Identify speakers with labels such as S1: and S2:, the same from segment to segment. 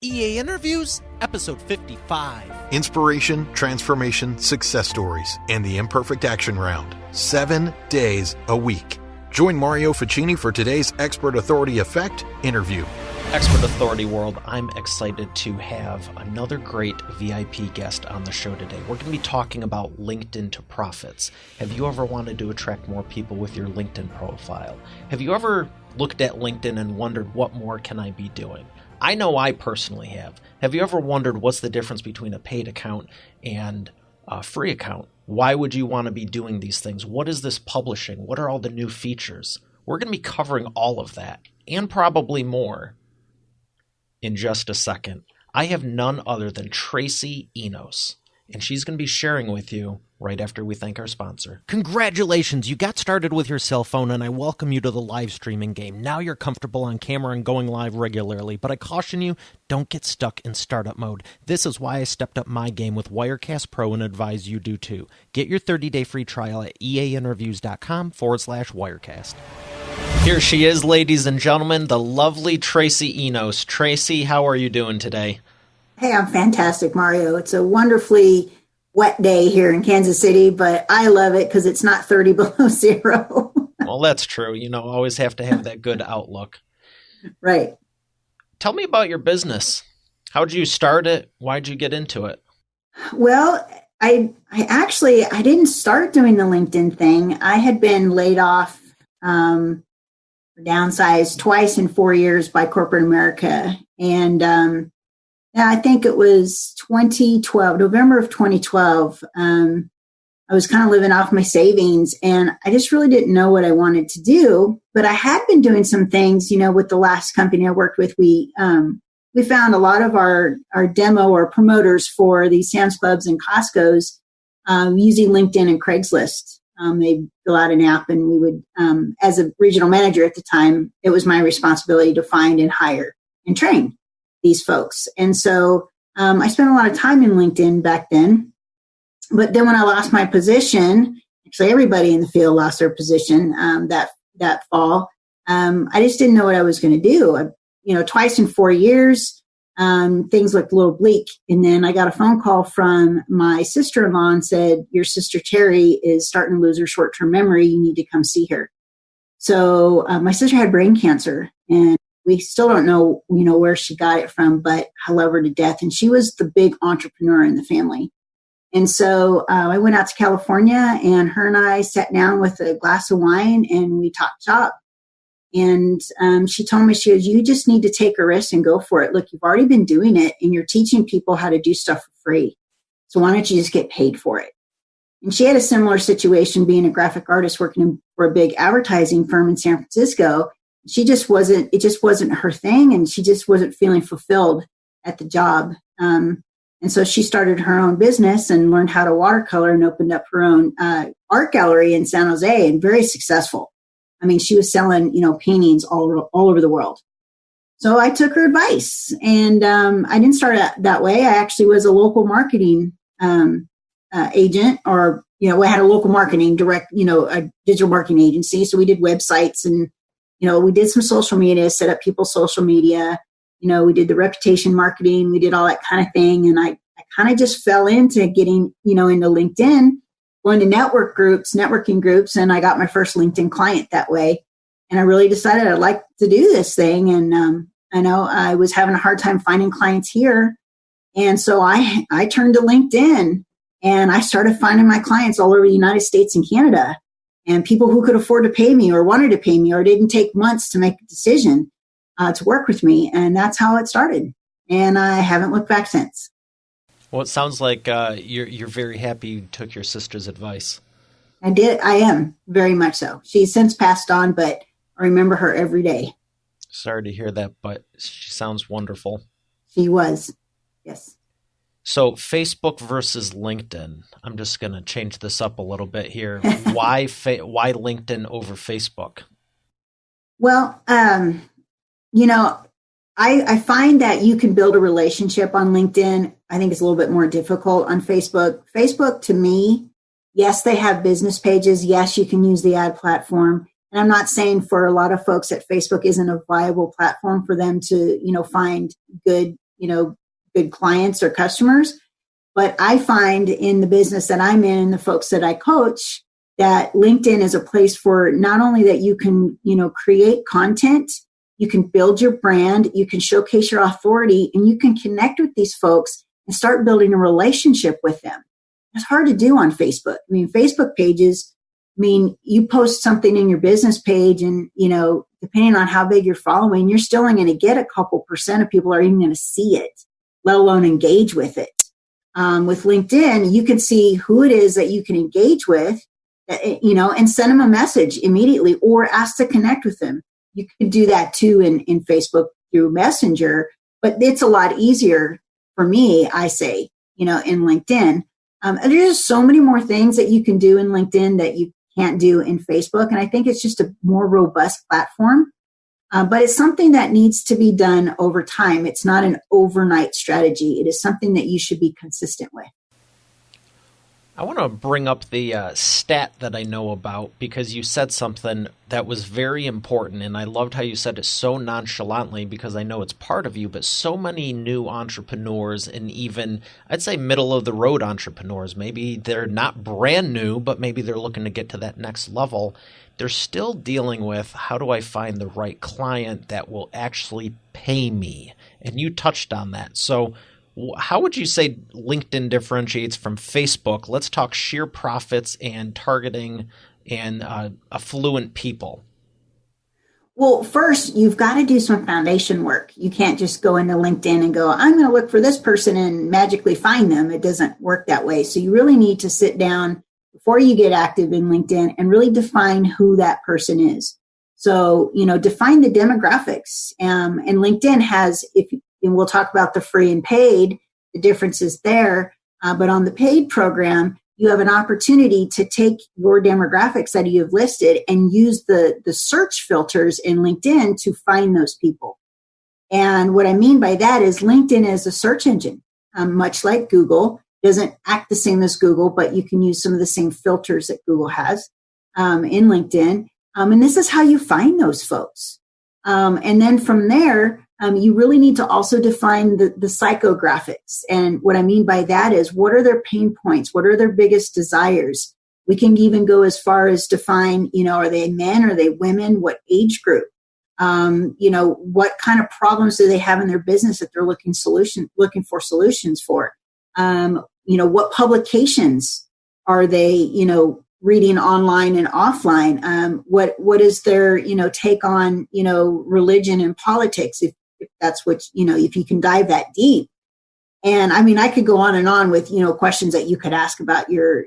S1: EA Interviews, episode 55.
S2: Inspiration, transformation, success stories, and the Imperfect Action Round. 7 days a week. Join Mario Ficini for today's Expert Authority Effect interview.
S1: Expert Authority World, I'm excited to have another great VIP guest on the show today. We're going to be talking about LinkedIn to profits. Have you ever wanted to attract more people with your LinkedIn profile? Have you ever looked at LinkedIn and wondered, what more can I be doing? I know I personally have. Have you ever wondered what's the difference between a paid account and a free account? Why would you want to be doing these things? What is this publishing? What are all the new features? We're going to be covering all of that and probably more in just a second. I have none other than Tracy Enos, and she's going to be sharing with you right after we thank our sponsor. Congratulations, you got started with your cell phone, and I welcome you to the live streaming game. Now you're comfortable on camera and going live regularly, but I caution you, don't get stuck in startup mode. This is why I stepped up my game with Wirecast Pro and advise you do too. Get your 30-day free trial at eainterviews.com/Wirecast. Here she is, ladies and gentlemen, the lovely Tracy Enos. Tracy, how are you doing today?
S3: Hey, I'm fantastic, Mario. It's a wonderfully wet day here in Kansas City, but I love it because it's not 30 below zero.
S1: Well, that's true. You know, always have to have that good outlook.
S3: Right.
S1: Tell me about your business. How'd you start it? Why'd you get into it?
S3: Well, I didn't start doing the LinkedIn thing. I had been laid off, downsized twice in 4 years by corporate America. And I think it was 2012, November of 2012. I was kind of living off my savings, and I just really didn't know what I wanted to do. But I had been doing some things, with the last company I worked with. We found a lot of our demo or promoters for these Sam's Clubs and Costco's using LinkedIn and Craigslist. They fill out an app, and we would, as a regional manager at the time, it was my responsibility to find and hire and train these folks. And so I spent a lot of time in LinkedIn back then. But then when I lost my position, actually everybody in the field lost their position that fall. I just didn't know what I was going to do. Twice in 4 years, things looked a little bleak. And then I got a phone call from my sister-in-law and said, your sister Terry is starting to lose her short-term memory. You need to come see her. So my sister had brain cancer, and we still don't know, where she got it from, but I love her to death. And she was the big entrepreneur in the family. And so I went out to California, and her and I sat down with a glass of wine, and we talked shop. And she told me, she goes, you just need to take a risk and go for it. Look, you've already been doing it, and you're teaching people how to do stuff for free. So why don't you just get paid for it? And she had a similar situation being a graphic artist working for a big advertising firm in San Francisco. It just wasn't her thing, and she just wasn't feeling fulfilled at the job. And so she started her own business and learned how to watercolor and opened up her own art gallery in San Jose, and very successful. I mean, she was selling, paintings all over the world. So I took her advice, and I didn't start out that way. I actually was a local marketing agent, or, we had a local marketing a digital marketing agency. So we did websites, and we did some social media, set up people's social media. We did the reputation marketing. We did all that kind of thing. And I kind of just fell into getting, into LinkedIn, going to networking groups. And I got my first LinkedIn client that way. And I really decided I'd like to do this thing. And I know I was having a hard time finding clients here. And so I turned to LinkedIn, and I started finding my clients all over the United States and Canada. And people who could afford to pay me or wanted to pay me or didn't take months to make a decision to work with me. And that's how it started. And I haven't looked back since.
S1: Well, it sounds like you're very happy you took your sister's advice.
S3: I did. I am, very much so. She's since passed on, but I remember her every day.
S1: Sorry to hear that, but she sounds wonderful.
S3: She was, yes.
S1: So Facebook versus LinkedIn. I'm just going to change this up a little bit here. Why LinkedIn over Facebook?
S3: Well, I find that you can build a relationship on LinkedIn. I think it's a little bit more difficult on Facebook. Facebook, to me, yes, they have business pages. Yes, you can use the ad platform. And I'm not saying for a lot of folks that Facebook isn't a viable platform for them to, find good good clients or customers. But I find in the business that I'm in, the folks that I coach, that LinkedIn is a place for not only that you can, create content, you can build your brand, you can showcase your authority, and you can connect with these folks and start building a relationship with them. It's hard to do on Facebook. I mean, Facebook pages, you post something in your business page and, depending on how big you're following, you're still only going to get a couple percent of people are even going to see it, let alone engage with it. With LinkedIn, you can see who it is that you can engage with, and send them a message immediately or ask to connect with them. You can do that too in Facebook through Messenger, but it's a lot easier for me, I say, in LinkedIn. There's just so many more things that you can do in LinkedIn that you can't do in Facebook. And I think it's just a more robust platform. But it's something that needs to be done over time. It's not an overnight strategy. It is something that you should be consistent with.
S1: I want to bring up the stat that I know about because you said something that was very important, and I loved how you said it so nonchalantly because I know it's part of you, but so many new entrepreneurs and even, I'd say, middle-of-the-road entrepreneurs, maybe they're not brand new, but maybe they're looking to get to that next level. They're still dealing with how do I find the right client that will actually pay me? And you touched on that. So how would you say LinkedIn differentiates from Facebook? Let's talk sheer profits and targeting and affluent people.
S3: Well, first, you've got to do some foundation work. You can't just go into LinkedIn and go, I'm going to look for this person and magically find them. It doesn't work that way. So you really need to sit down before you get active in LinkedIn and really define who that person is. So, define the demographics. And LinkedIn has, and we'll talk about the free and paid, the differences there. But on the paid program, you have an opportunity to take your demographics that you have listed and use the search filters in LinkedIn to find those people. And what I mean by that is LinkedIn is a search engine, much like Google. Doesn't act the same as Google, but you can use some of the same filters that Google has in LinkedIn. And this is how you find those folks. And then from there, you really need to also define the psychographics. And what I mean by that is, what are their pain points? What are their biggest desires? We can even go as far as define, are they men? Are they women? What age group? What kind of problems do they have in their business that they're looking for solutions for? What publications are they, reading online and offline? What is their, take on, religion and politics, if that's what, if you can dive that deep. And I could go on and on with, questions that you could ask about your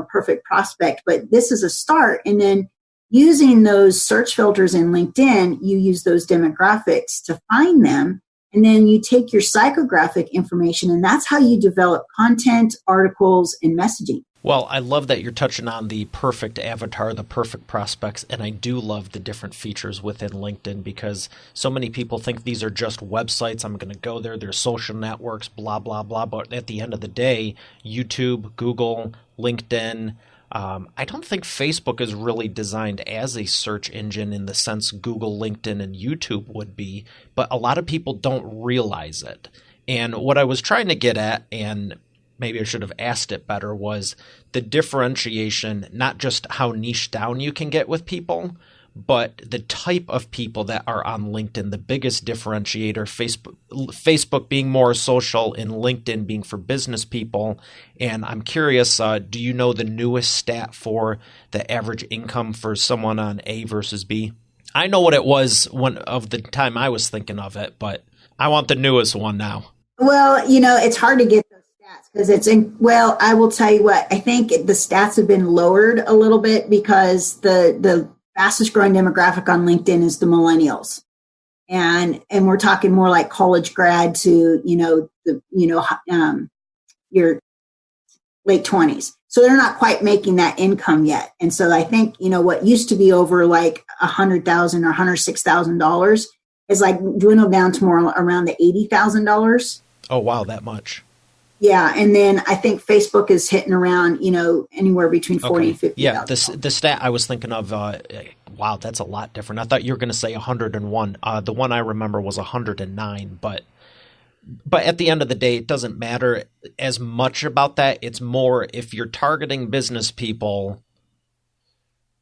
S3: perfect prospect, but this is a start. And then using those search filters in LinkedIn, you use those demographics to find them. And then you take your psychographic information, and that's how you develop content, articles, and messaging.
S1: Well, I love that you're touching on the perfect avatar, the perfect prospects, and I do love the different features within LinkedIn because so many people think these are just websites. I'm going to go there, there's social networks, blah, blah, blah. But at the end of the day, YouTube, Google, LinkedIn, I don't think Facebook is really designed as a search engine in the sense Google, LinkedIn, and YouTube would be, but a lot of people don't realize it. And what I was trying to get at, and maybe I should have asked it better, was the differentiation, not just how niche down you can get with people, but the type of people that are on LinkedIn. The biggest differentiator, Facebook being more social and LinkedIn being for business people. And I'm curious, do you know the newest stat for the average income for someone on A versus B? I know what it was one of the time I was thinking of it, but I want the newest one now.
S3: Well, it's hard to get those stats because I will tell you what, I think the stats have been lowered a little bit because the fastest growing demographic on LinkedIn is the millennials. And we're talking more like college grad to, your late 20s. So they're not quite making that income yet. And so I think, what used to be over like $100,000 or $106,000 is like dwindled down to more around the $80,000.
S1: Oh, wow, that much.
S3: Yeah, and then I think Facebook is hitting around, anywhere between 40 and 50.
S1: Yeah, the stat I was thinking of, wow, that's a lot different. I thought you were going to say 101. The one I remember was 109, but But at the end of the day, it doesn't matter as much about that. It's more if you're targeting business people.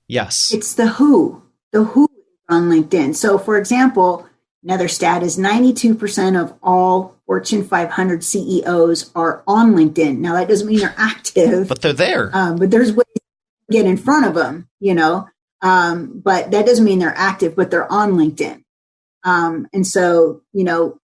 S1: Yes.
S3: It's the who on LinkedIn. So for example, another stat is 92% of all Fortune 500 CEOs are on LinkedIn. Now that doesn't mean they're active,
S1: but they're there.
S3: But there's ways to get in front of them, but that doesn't mean they're active, but they're on LinkedIn. And so,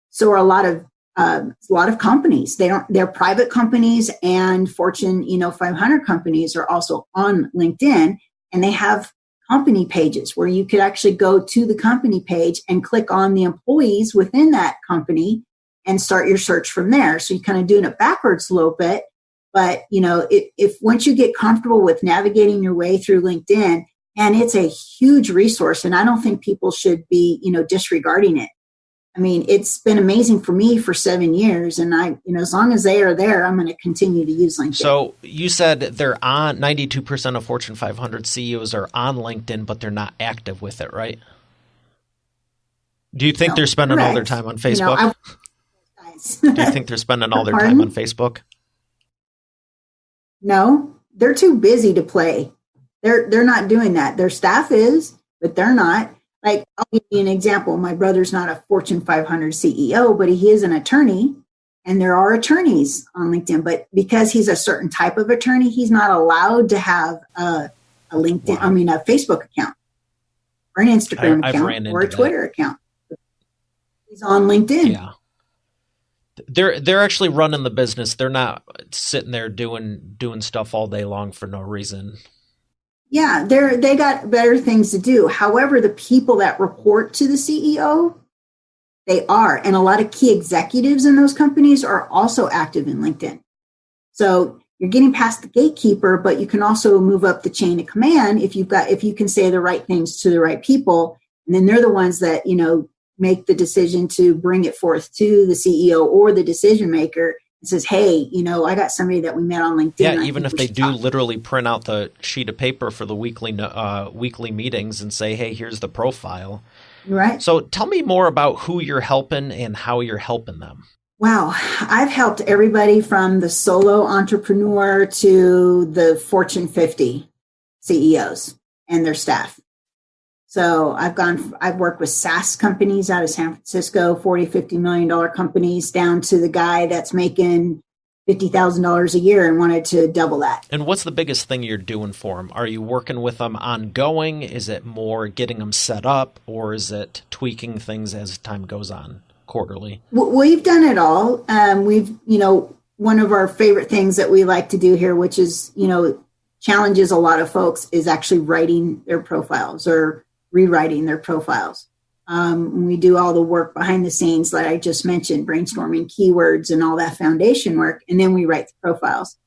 S3: so are a lot of companies. They're private companies, and Fortune, 500 companies are also on LinkedIn, and they have company pages where you could actually go to the company page and click on the employees within that company and start your search from there. So you're kind of doing it backwards a little bit. But, if once you get comfortable with navigating your way through LinkedIn, and it's a huge resource, and I don't think people should be, disregarding it. I mean, it's been amazing for me for 7 years, and as long as they are there, I'm going to continue to use LinkedIn.
S1: So you said they're on 92% of Fortune 500 CEOs are on LinkedIn, but they're not active with it, right? Do you think they're spending all their time on Facebook? Do you think they're spending all their time on Facebook?
S3: No, they're too busy to play. They're not doing that. Their staff is, but they're not. Like, I'll give you an example. My brother's not a Fortune 500 CEO, but he is an attorney, and there are attorneys on LinkedIn. But because he's a certain type of attorney, he's not allowed to have a LinkedIn, a Facebook account or an Instagram account or a Twitter account. He's on LinkedIn.
S1: Yeah. They're actually running the business. They're not sitting there doing stuff all day long for no reason.
S3: Yeah, they got better things to do. However, the people that report to the CEO, they are. And a lot of key executives in those companies are also active in LinkedIn. So you're getting past the gatekeeper, but you can also move up the chain of command if you can say the right things to the right people. And then they're the ones that, make the decision to bring it forth to the CEO or the decision maker. It says, hey, I got somebody that we met on LinkedIn.
S1: Yeah, even if they do literally print out the sheet of paper for the weekly meetings and say, hey, here's the profile.
S3: Right.
S1: So tell me more about who you're helping and how you're helping them.
S3: Wow. I've helped everybody from the solo entrepreneur to the Fortune 50 CEOs and their staff. So I've worked with SaaS companies out of San Francisco, $40-50 million companies, down to the guy that's making $50,000 a year and wanted to double that.
S1: And what's the biggest thing you're doing for them? Are you working with them ongoing? Is it more getting them set up, or is it tweaking things as time goes on quarterly?
S3: We've done it all. One of our favorite things that we like to do here, which is, challenges a lot of folks, is actually writing their profiles or rewriting their profiles. We do all the work behind the scenes that I just mentioned, brainstorming keywords and all that foundation work, and then we write the profiles.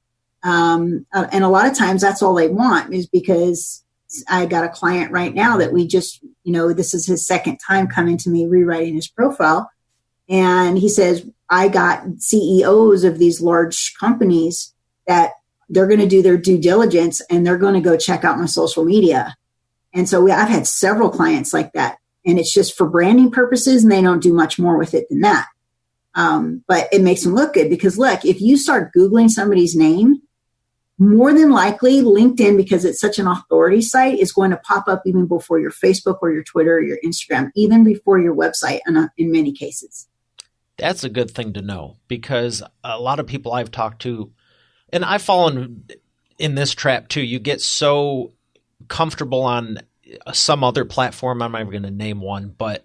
S3: And a lot of times that's all they want, is because I got a client right now that we just, this is his second time coming to me rewriting his profile. And he says, I got CEOs of these large companies that they're going to do their due diligence and they're going to go check out my social media. And so I've had several clients like that, and it's just for branding purposes, and they don't do much more with it than that. But it makes them look good, because look, if you start Googling somebody's name, more than likely LinkedIn, because it's such an authority site, is going to pop up even before your Facebook or your Twitter or your Instagram, even before your website in many cases.
S1: That's a good thing to know, because a lot of people I've talked to, and I've fallen in this trap too, you get so comfortable on some other platform. I'm not even going to name one, but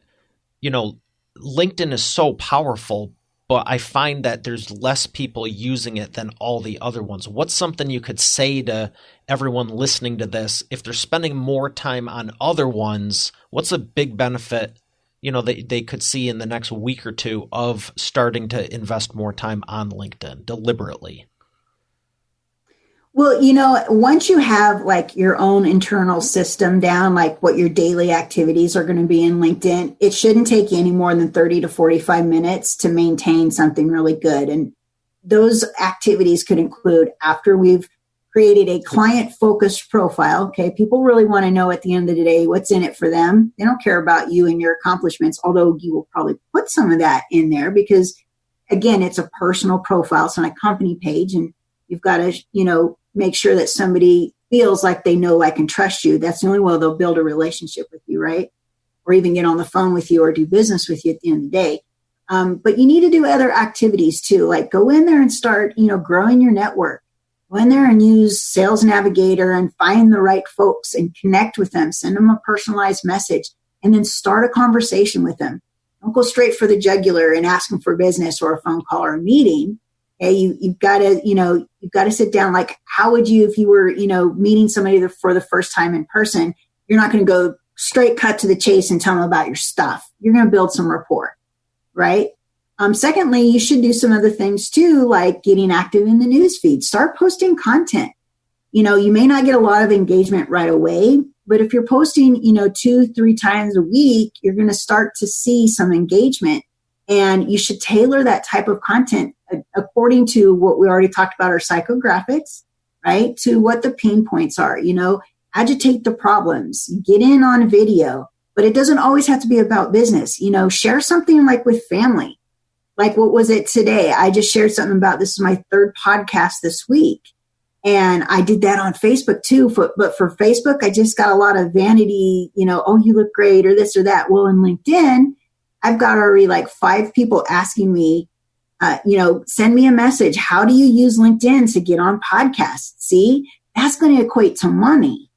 S1: LinkedIn is so powerful, but I find that there's less people using it than all the other ones. What's something you could say to everyone listening to this? If they're spending more time on other ones, what's a big benefit, they could see in the next week or two of starting to invest more time on LinkedIn deliberately?
S3: Well, once you have like your own internal system down, like what your daily activities are going to be in LinkedIn, it shouldn't take you any more than 30 to 45 minutes to maintain something really good. And those activities could include, after we've created a client-focused profile, okay, people really want to know at the end of the day what's in it for them. They don't care about you and your accomplishments, although you will probably put some of that in there, because again, it's a personal profile. It's not a company page, and you've got to, make sure that somebody feels like they know, like, and trust you. That's the only way they'll build a relationship with you, right? Or even get on the phone with you or do business with you at the end of the day. But you need to do other activities too, like go in there and start, growing your network. Go in there and use Sales Navigator and find the right folks and connect with them. Send them a personalized message and then start a conversation with them. Don't go straight for the jugular and ask them for business or a phone call or a meeting. Hey, you've got to sit down. Like, how would you, if you were, meeting somebody for the first time in person, you're not going to go straight cut to the chase and tell them about your stuff. You're going to build some rapport, right? Secondly, you should do some other things too, like getting active in the news feed. Start posting content. You may not get a lot of engagement right away, but if you're posting, 2-3 times a week, you're going to start to see some engagement. And you should tailor that type of content according to what we already talked about, our psychographics, right? To what the pain points are, agitate the problems, get in on video, but it doesn't always have to be about business. Share something like with family. Like, what was it today? I just shared something about, this is my 3rd podcast this week. And I did that on Facebook too. But for Facebook, I just got a lot of vanity, oh, you look great or this or that. Well, in LinkedIn, I've got already like 5 people asking me, send me a message. How do you use LinkedIn to get on podcasts? See, that's going to equate to money,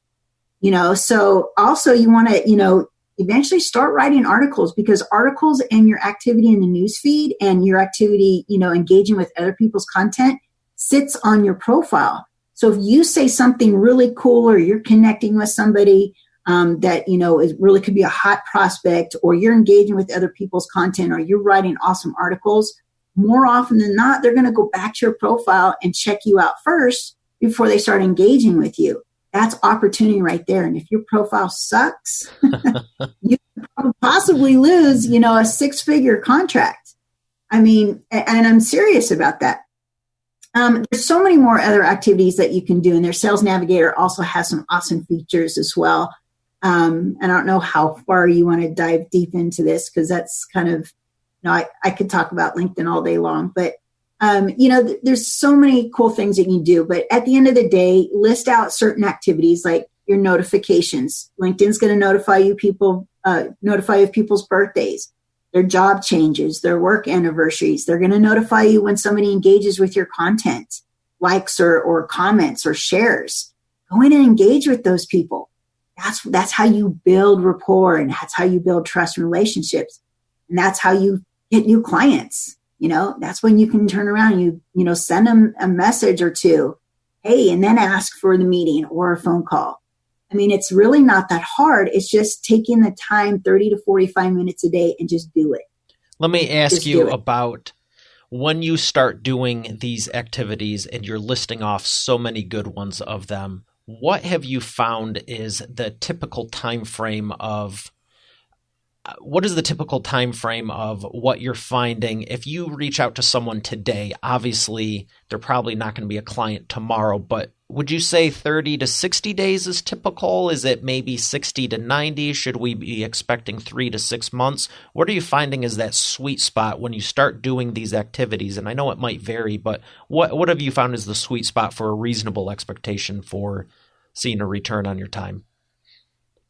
S3: So also you want to, eventually start writing articles, because articles and your activity in the newsfeed and your activity, engaging with other people's content sits on your profile. So if you say something really cool, or you're connecting with somebody that, is really could be a hot prospect, or you're engaging with other people's content, or you're writing awesome articles, more often than not, they're going to go back to your profile and check you out first before they start engaging with you. That's opportunity right there. And if your profile sucks, you could possibly lose, a 6-figure contract. I mean, and I'm serious about that. There's so many more other activities that you can do, and their Sales Navigator also has some awesome features as well. I don't know how far you want to dive deep into this, because that's kind of, I could talk about LinkedIn all day long, but there's so many cool things that you can do. But at the end of the day, list out certain activities like your notifications. LinkedIn's going to notify you of people's birthdays, their job changes, their work anniversaries. They're going to notify you when somebody engages with your content, likes or comments or shares. Go in and engage with those people. That's how you build rapport, and that's how you build trust and relationships. And that's how you get new clients. That's when you can turn around and send them a message or two, hey, and then ask for the meeting or a phone call. I mean, it's really not that hard. It's just taking the time, 30 to 45 minutes a day, and just do it.
S1: Let me ask you about when you start doing these activities and you're listing off so many good ones of them. What have you found is the typical time frame of what you're finding? If you reach out to someone today, obviously they're probably not going to be a client tomorrow, but would you say 30 to 60 days is typical? Is it maybe 60 to 90? Should we be expecting 3 to 6 months? What are you finding is that sweet spot when you start doing these activities? And I know it might vary, but what have you found is the sweet spot for a reasonable expectation for seeing a return on your time?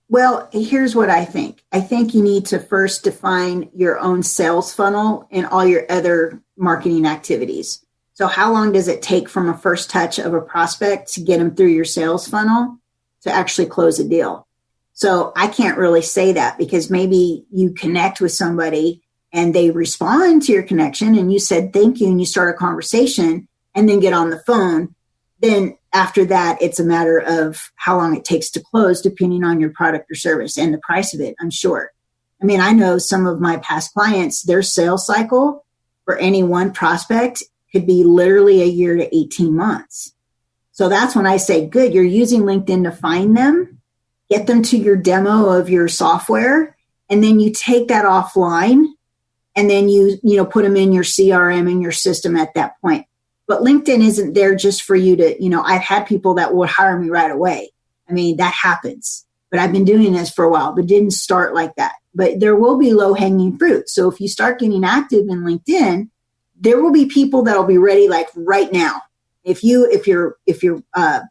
S3: Well, here's what I think. I think you need to first define your own sales funnel and all your other marketing activities. So how long does it take from a first touch of a prospect to get them through your sales funnel to actually close a deal? So I can't really say that, because maybe you connect with somebody and they respond to your connection and you said thank you and you start a conversation and then get on the phone. Then after that, it's a matter of how long it takes to close, depending on your product or service and the price of it, I'm sure. I mean, I know some of my past clients, their sales cycle for any one prospect could be literally a year to 18 months. So that's when I say, good, you're using LinkedIn to find them, get them to your demo of your software, and then you take that offline, and then you put them in your CRM and your system at that point. But LinkedIn isn't there just for you to, I've had people that would hire me right away. I mean, that happens. But I've been doing this for a while, but didn't start like that. But there will be low-hanging fruit. So if you start getting active in LinkedIn, there will be people that'll be ready like right now. If your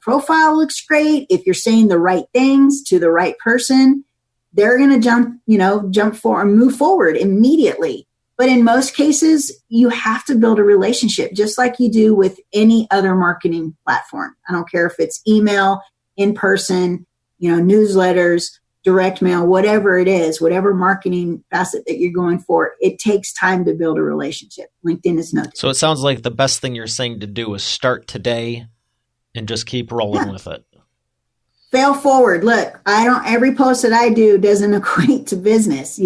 S3: profile looks great, if you're saying the right things to the right person, they're going to jump for and move forward immediately. But in most cases, you have to build a relationship just like you do with any other marketing platform. I don't care if it's email, in person, newsletters, direct mail, whatever it is, whatever marketing facet that you're going for, it takes time to build a relationship. LinkedIn is no different.
S1: So it sounds like the best thing you're saying to do is start today and just keep rolling with it.
S3: Fail forward. Look, every post that I do doesn't equate to business,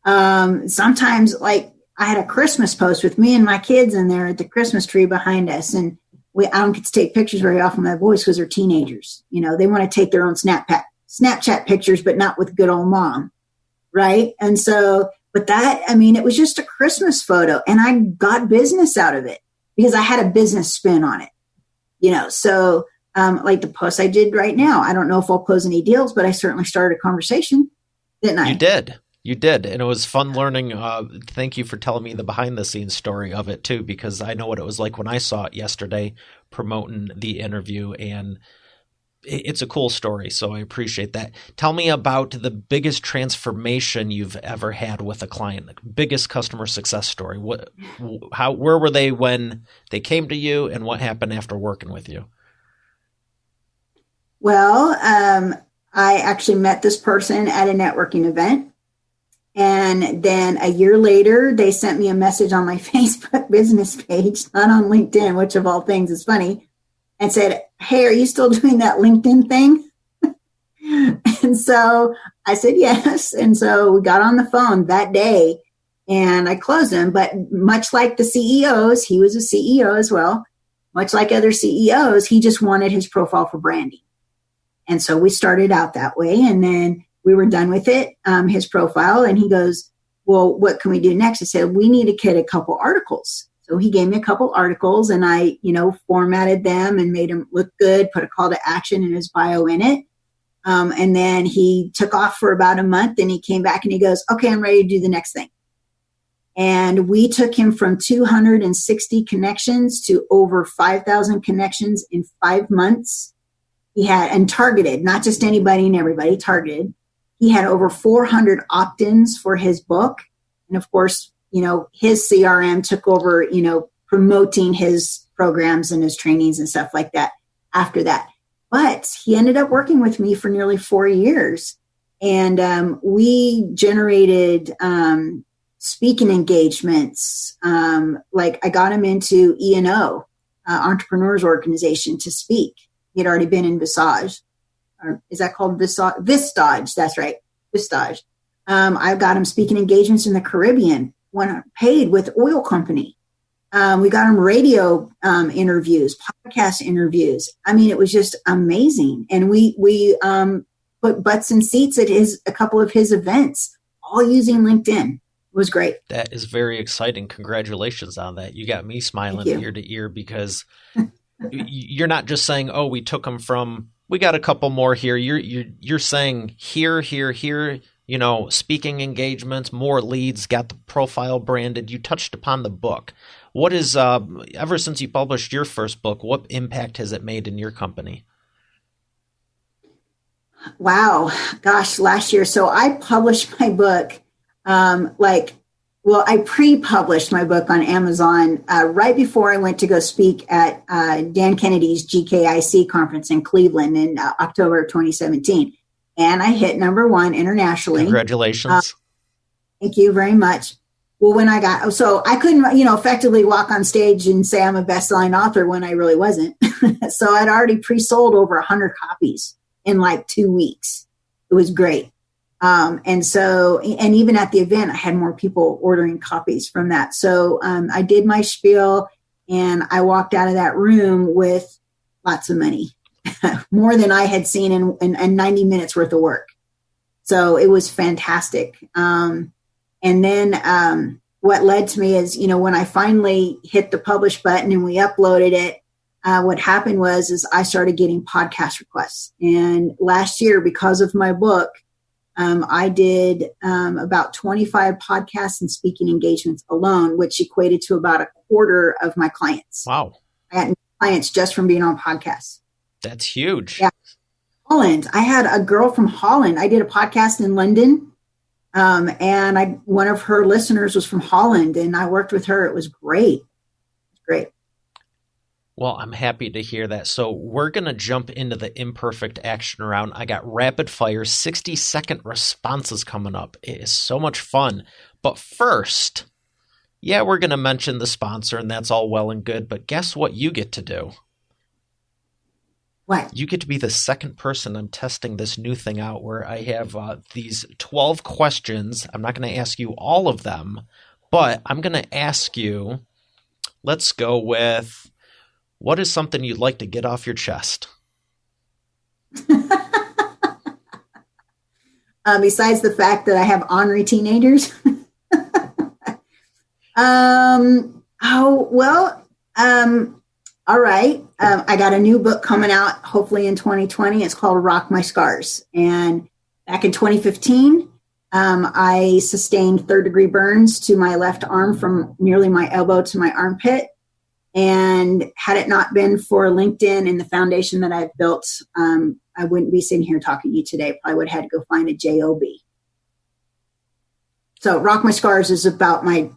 S3: sometimes like I had a Christmas post with me and my kids in there at the Christmas tree behind us. And I don't get to take pictures very often with my boys because they're teenagers. They want to take their own Snapchat pictures, but not with good old mom. Right. And so, but it was just a Christmas photo and I got business out of it because I had a business spin on it, so like the post I did right now, I don't know if I'll close any deals, but I certainly started a conversation, didn't I?
S1: You did. And it was fun learning. Thank you for telling me the behind the scenes story of it too, because I know what it was like when I saw it yesterday promoting the interview, and it's a cool story. So I appreciate that. Tell me about the biggest transformation you've ever had with a client, the biggest customer success story. Where were they when they came to you, and what happened after working with you?
S3: Well, I actually met this person at a networking event. And then a year later, they sent me a message on my Facebook business page, not on LinkedIn, which of all things is funny, and said, "Hey, are you still doing that LinkedIn thing?" And so I said, yes. And so we got on the phone that day and I closed him. But much like the CEOs, he was a CEO as well. Much like other CEOs, he just wanted his profile for branding. And so we started out that way. And then we were done with it, his profile. And he goes, "Well, what can we do next?" I said, "We need to get a couple articles." So he gave me a couple articles and I, formatted them and made them look good, put a call to action in his bio in it. And then he took off for about a month and he came back and he goes, "Okay, I'm ready to do the next thing." And we took him from 260 connections to over 5,000 connections in 5 months. He had, and targeted, not just anybody and everybody, targeted. He had over 400 opt-ins for his book. And of course, his CRM took over, promoting his programs and his trainings and stuff like that after that. But he ended up working with me for nearly 4 years. And we generated speaking engagements. Like I got him into E&O, Entrepreneurs Organization, to speak. He had already been in Visage. Or is that called Vistage? That's right, Vistage. I got him speaking engagements in the Caribbean, when paid with oil company. We got him radio interviews, podcast interviews. It was just amazing. And we put butts in seats at a couple of his events, all using LinkedIn. It was great.
S1: That is very exciting. Congratulations on that. You got me smiling ear to ear because you're not just saying, "Oh, we took him from, we got a couple more here." You're saying here, speaking engagements, more leads, got the profile branded. You touched upon the book. What is, ever since you published your first book, what impact has it made in your company?
S3: Wow. Gosh, last year. So I published my book, I pre-published my book on Amazon right before I went to go speak at Dan Kennedy's GKIC conference in Cleveland in October of 2017. And I hit number 1 internationally.
S1: Congratulations.
S3: Thank you very much. Well, so I couldn't, effectively walk on stage and say I'm a best-selling author when I really wasn't. So I'd already pre-sold over 100 copies in like 2 weeks. It was great. And even at the event, I had more people ordering copies from that. So I did my spiel and I walked out of that room with lots of money, more than I had seen in 90 minutes worth of work. So it was fantastic. And then what led to me is, when I finally hit the publish button and we uploaded it, what happened was I started getting podcast requests. And last year, because of my book, I did about 25 podcasts and speaking engagements alone, which equated to about a quarter of my clients.
S1: Wow.
S3: I had clients just from being on podcasts.
S1: That's huge.
S3: Yeah. Holland. I had a girl from Holland. I did a podcast in London. And one of her listeners was from Holland, and I worked with her. It was great. Great.
S1: Well, I'm happy to hear that. So we're going to jump into the imperfect action round. I got rapid fire 60-second responses coming up. It is so much fun. But first, we're going to mention the sponsor, and that's all well and good. But guess what you get to do?
S3: What?
S1: You get to be the second person. I'm testing this new thing out where I have these 12 questions. I'm not going to ask you all of them, but I'm going to ask you, let's go with, what is something you'd like to get off your chest?
S3: Besides the fact that I have ornery teenagers. All right. I got a new book coming out, hopefully in 2020. It's called Rock My Scars. And back in 2015, I sustained third-degree burns to my left arm from nearly my elbow to my armpit. And had it not been for LinkedIn and the foundation that I've built, I wouldn't be sitting here talking to you today. Probably would have had to go find a job. So Rock My Scars is about my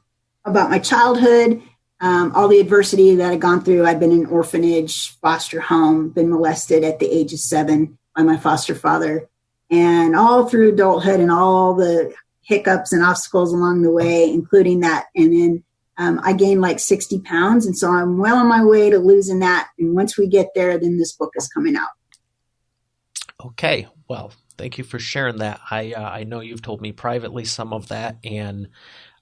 S3: childhood, all the adversity that I've gone through. I've been in an orphanage, foster home, been molested at the age of 7 by my foster father, and all through adulthood and all the hiccups and obstacles along the way, including that. And then I gained like 60 pounds. And so I'm well on my way to losing that. And once we get there, then this book is coming out.
S1: Okay. Well, thank you for sharing that. I know you've told me privately some of that, and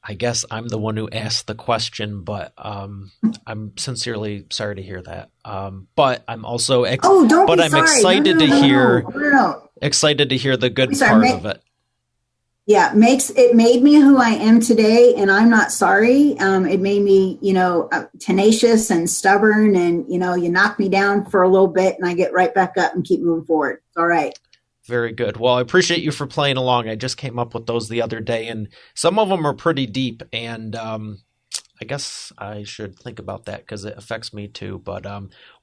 S1: I guess I'm the one who asked the question, but I'm sincerely sorry to hear that. But I'm also excited to hear excited to hear the good part of it.
S3: Yeah, it made me who I am today, and I'm not sorry. It made me, tenacious and stubborn, and you knock me down for a little bit, and I get right back up and keep moving forward. It's all right.
S1: Very good. Well, I appreciate you for playing along. I just came up with those the other day, and some of them are pretty deep, and I guess I should think about that because it affects me too. But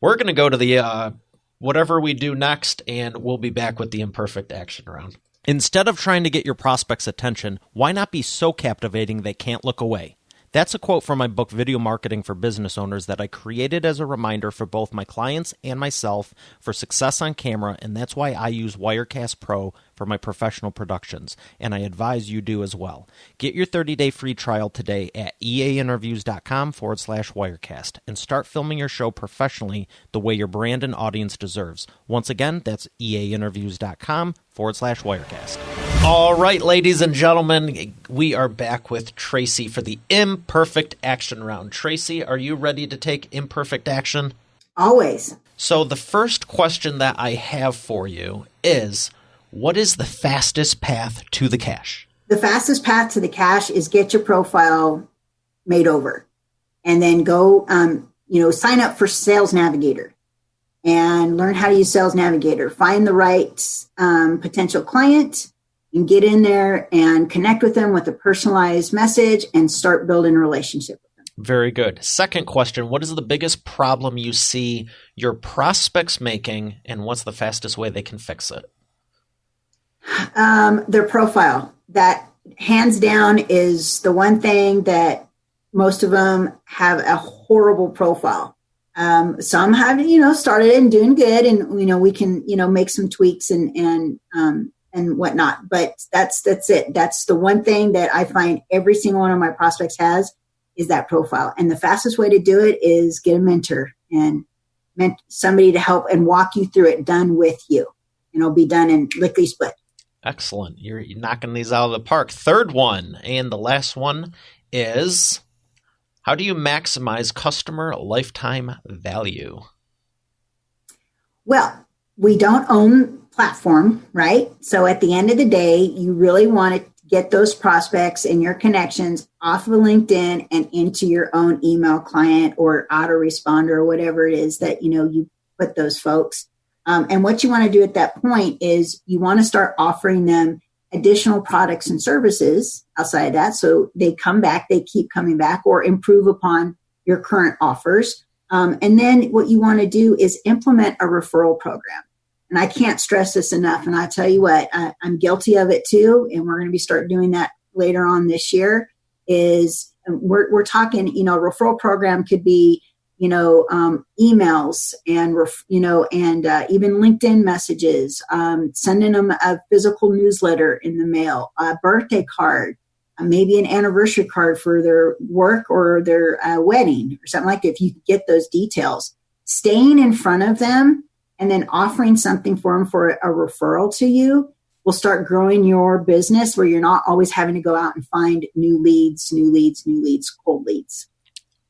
S1: we're going to go to the whatever we do next, and we'll be back with the imperfect action round. Instead of trying to get your prospects' attention, why not be so captivating they can't look away? That's a quote from my book, Video Marketing for Business Owners, that I created as a reminder for both my clients and myself for success on camera, and that's why I use Wirecast Pro for my professional productions, and I advise you do as well. Get your 30-day free trial today at eainterviews.com/Wirecast and start filming your show professionally the way your brand and audience deserves. Once again, that's eainterviews.com/Wirecast. All right, ladies and gentlemen, we are back with Tracy for the imperfect action round. Tracy, are you ready to take imperfect action?
S3: Always.
S1: So the first question that I have for you is, what is the fastest path to the cash?
S3: The fastest path to the cash is get your profile made over and then go, sign up for Sales Navigator and learn how to use Sales Navigator. Find the right potential client and get in there and connect with them with a personalized message and start building a relationship with them.
S1: Very good. Second question, what is the biggest problem you see your prospects making, and what's the fastest way they can fix it?
S3: Their profile. That hands down is the one thing that most of them have a horrible profile. Some have, started and doing good, and, we can, make some tweaks and whatnot. But that's it. That's the one thing that I find every single one of my prospects has is that profile. And the fastest way to do it is get a mentor and somebody to help and walk you through it, done with you. And it'll be done in lickety split.
S1: Excellent. You're knocking these out of the park. Third one, and the last one is, how do you maximize customer lifetime value?
S3: Well, we don't own platform, right? So at the end of the day, you really want to get those prospects and your connections off of LinkedIn and into your own email client or autoresponder or whatever it is that, you put those folks. And what you want to do at that point is you want to start offering them additional products and services outside of that. So they come back, they keep coming back, or improve upon your current offers. And then what you want to do is implement a referral program. And I can't stress this enough. And I tell you what, I'm guilty of it too. And we're going to be start doing that later on this year. Is we're talking, referral program could be, emails and, even LinkedIn messages, sending them a physical newsletter in the mail, a birthday card, maybe an anniversary card for their work or their wedding or something like that. If you get those details, staying in front of them and then offering something for them for a referral to you will start growing your business where you're not always having to go out and find new leads, cold leads.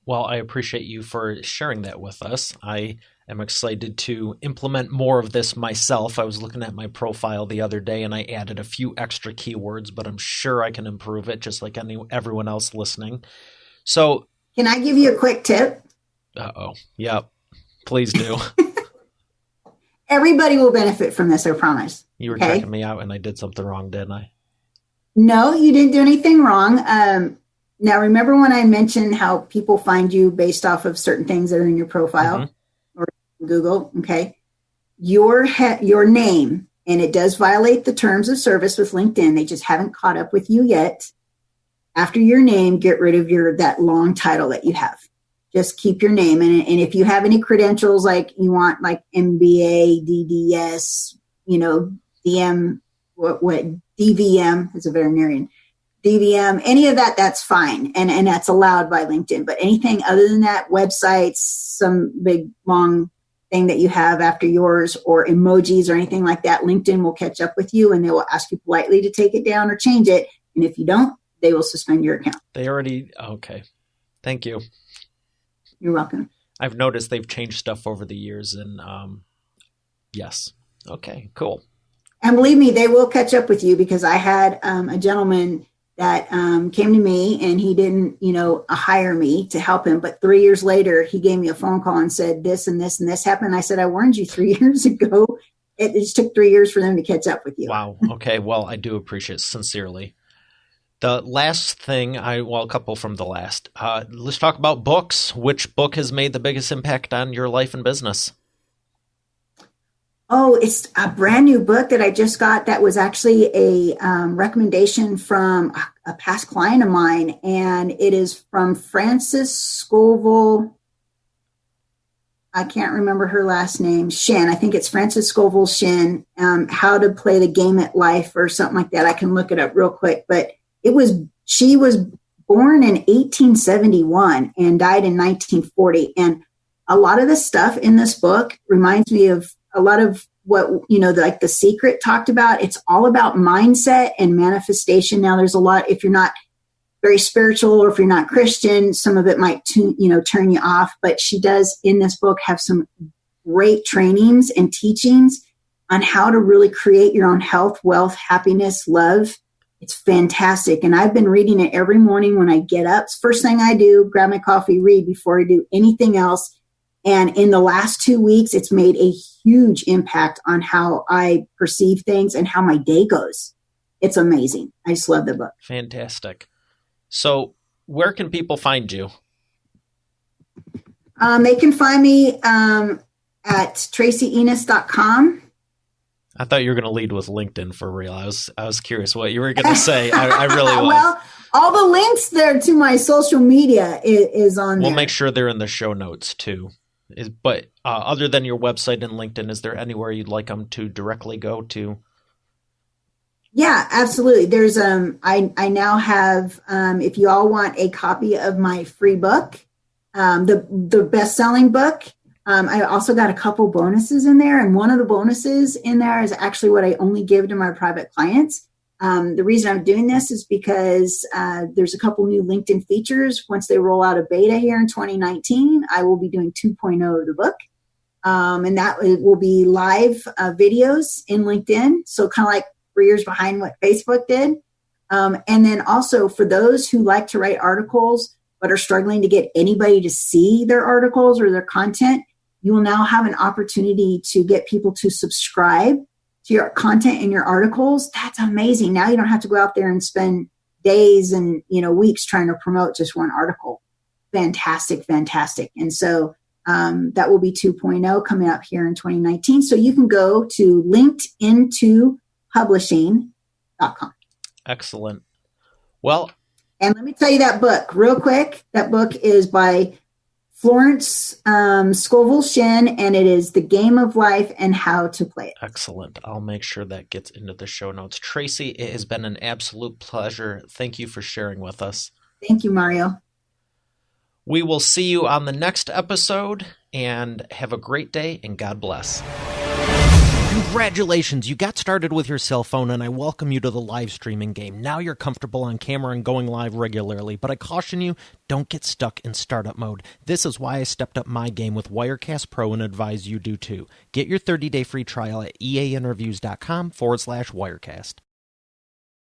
S1: Well, I appreciate you for sharing that with us. I am excited to implement more of this myself. I was looking at my profile the other day and I added a few extra keywords, but I'm sure I can improve it just like everyone else listening. So,
S3: can I give you a quick tip?
S1: Uh-oh. Yep. Please do.
S3: Everybody will benefit from this, I promise.
S1: You were checking me out and I did something wrong, didn't I?
S3: No, you didn't do anything wrong. Now, remember when I mentioned how people find you based off of certain things that are in your profile or Google? Okay. Your name, and it does violate the terms of service with LinkedIn. They just haven't caught up with you yet. After your name, get rid of that long title that you have. Just keep your name. And if you have any credentials, like you want like MBA, DDS, DM, what DVM as a veterinarian, DVM, any of that, that's fine. And that's allowed by LinkedIn. But anything other than that, websites, some big long thing that you have after yours or emojis or anything like that, LinkedIn will catch up with you and they will ask you politely to take it down or change it. And if you don't, they will suspend your account.
S1: Okay. Thank you.
S3: You're welcome.
S1: I've noticed they've changed stuff over the years and yes. Okay, cool.
S3: And believe me, they will catch up with you because I had a gentleman that came to me and he didn't, hire me to help him. But 3 years later, he gave me a phone call and said, this and this and this happened. I said, I warned you 3 years ago. It just took 3 years for them to catch up with you.
S1: Wow. Okay. Well, I do appreciate it sincerely. The last thing, a couple from the last. Let's talk about books. Which book has made the biggest impact on your life and business?
S3: Oh, it's a brand new book that I just got that was actually a recommendation from a past client of mine. And it is from Frances Scoville. I can't remember her last name. Shin. I think it's Frances Scoville Shin. How to Play the Game at Life or something like that. I can look it up real quick. But she was born in 1871 and died in 1940. And a lot of the stuff in this book reminds me of a lot of what, like The Secret talked about. It's all about mindset and manifestation. Now there's a lot, if you're not very spiritual or if you're not Christian, some of it might, turn you off, but she does in this book have some great trainings and teachings on how to really create your own health, wealth, happiness, love. It's fantastic. And I've been reading it every morning when I get up. First thing I do, grab my coffee, read before I do anything else. And in the last 2 weeks, it's made a huge impact on how I perceive things and how my day goes. It's amazing. I just love the book.
S1: Fantastic. So where can people find you?
S3: They can find me at tracyenos.com.
S1: I thought you were going to lead with LinkedIn for real. I was curious what you were going to say. I really was.
S3: Well, all the links there to my social media is on there.
S1: We'll make sure they're in the show notes too. But other than your website and LinkedIn, is there anywhere you'd like them to directly go to?
S3: Yeah, absolutely. There's I now have if you all want a copy of my free book, the best-selling book. I also got a couple bonuses in there, and one of the bonuses in there is actually what I only give to my private clients. The reason I'm doing this is because there's a couple new LinkedIn features. Once they roll out a beta here in 2019, I will be doing 2.0 of the book. And that will be live videos in LinkedIn. So kind of like 3 years behind what Facebook did. And then also for those who like to write articles but are struggling to get anybody to see their articles or their content, you will now have an opportunity to get people to subscribe to your content in your articles, that's amazing. Now you don't have to go out there and spend days and, weeks trying to promote just one article. Fantastic. And so that will be 2.0 coming up here in 2019. So you can go to linkedintopublishing.com.
S1: Excellent. Well,
S3: and let me tell you that book real quick. That book is by Florence Scovel Shin, and it is The Game of Life and How to Play It.
S1: Excellent. I'll make sure that gets into the show notes. Tracy, it has been an absolute pleasure. Thank you for sharing with us.
S3: Thank you, Mario.
S1: We will see you on the next episode, and have a great day, and God bless. Congratulations, you got started with your cell phone, and I welcome you to the live streaming game. Now you're comfortable on camera and going live regularly, but I caution you, don't get stuck in startup mode. This is why I stepped up my game with Wirecast Pro and advise you do too. Get your 30-day free trial at eainterviews.com/Wirecast.